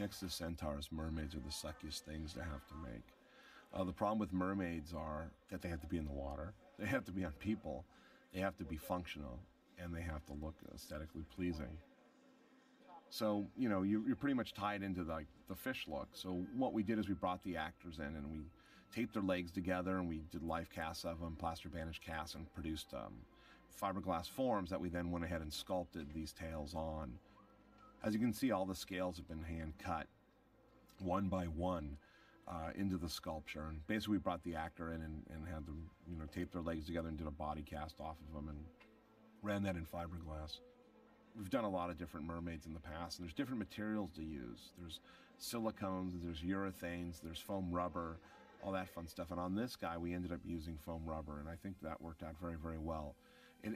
Next to centaurs, mermaids are the suckiest things to have to make. The problem with mermaids are that they have to be in the water, they have to be on people, they have to be functional, and they have to look aesthetically pleasing. So, you're pretty much tied into the fish look. So what we did is we brought the actors in and we taped their legs together and we did life casts of them, plaster bandage casts, and produced fiberglass forms that we then went ahead and sculpted these tails on. As you can see, all the scales have been hand cut one by one into the sculpture. And basically we brought the actor in and had them, tape their legs together and did a body cast off of them and ran that in fiberglass. We've done a lot of different mermaids in the past, and there's different materials to use. There's silicones, there's urethanes, there's foam rubber, all that fun stuff. And on this guy, we ended up using foam rubber, and I think that worked out very, very well.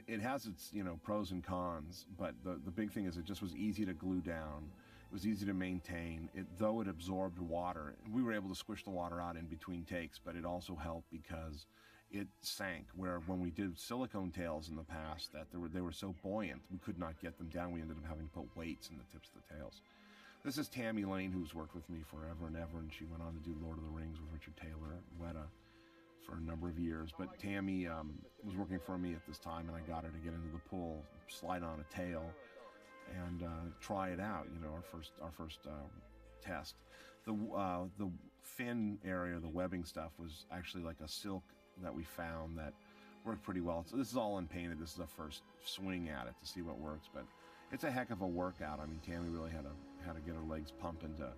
It has its, pros and cons, but the big thing is it just was easy to glue down. It was easy to maintain. Though it absorbed water, we were able to squish the water out in between takes, but it also helped because it sank, where when we did silicone tails in the past, that they were so buoyant, we could not get them down. We ended up having to put weights in the tips of the tails. This is Tammy Lane, who's worked with me forever and ever, and she went on to do Lord of the Rings with Richard Taylor at Weta for a number of years. But Tammy was working for me at this time, and I got her to get into the pool, slide on a tail, and try it out. Our first test. The fin area, the webbing stuff, was actually like a silk that we found that worked pretty well. So this is all unpainted. This is a first swing at it to see what works, but it's a heck of a workout. I mean, Tammy really had to get her legs pumping to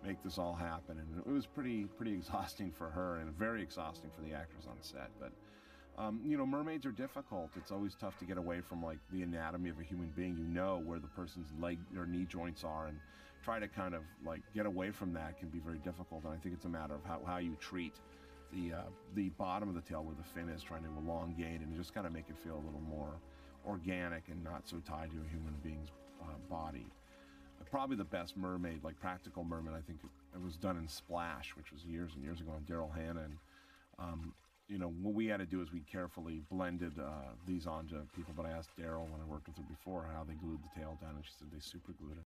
make this all happen, and it was pretty exhausting for her and very exhausting for the actors on set. But mermaids are difficult. It's always tough to get away from like the anatomy of a human being. Where the person's leg or knee joints are, and try to kind of like get away from that can be very difficult. And I think it's a matter of how you treat the bottom of the tail where the fin is, trying to elongate and just kind of make it feel a little more organic and not so tied to a human being's body. Probably the best mermaid, like practical mermaid, I think it was done in Splash, which was years and years ago on Daryl Hannah. And what we had to do is we carefully blended these onto people. But I asked Daryl when I worked with her before how they glued the tail down, and she said they super glued it.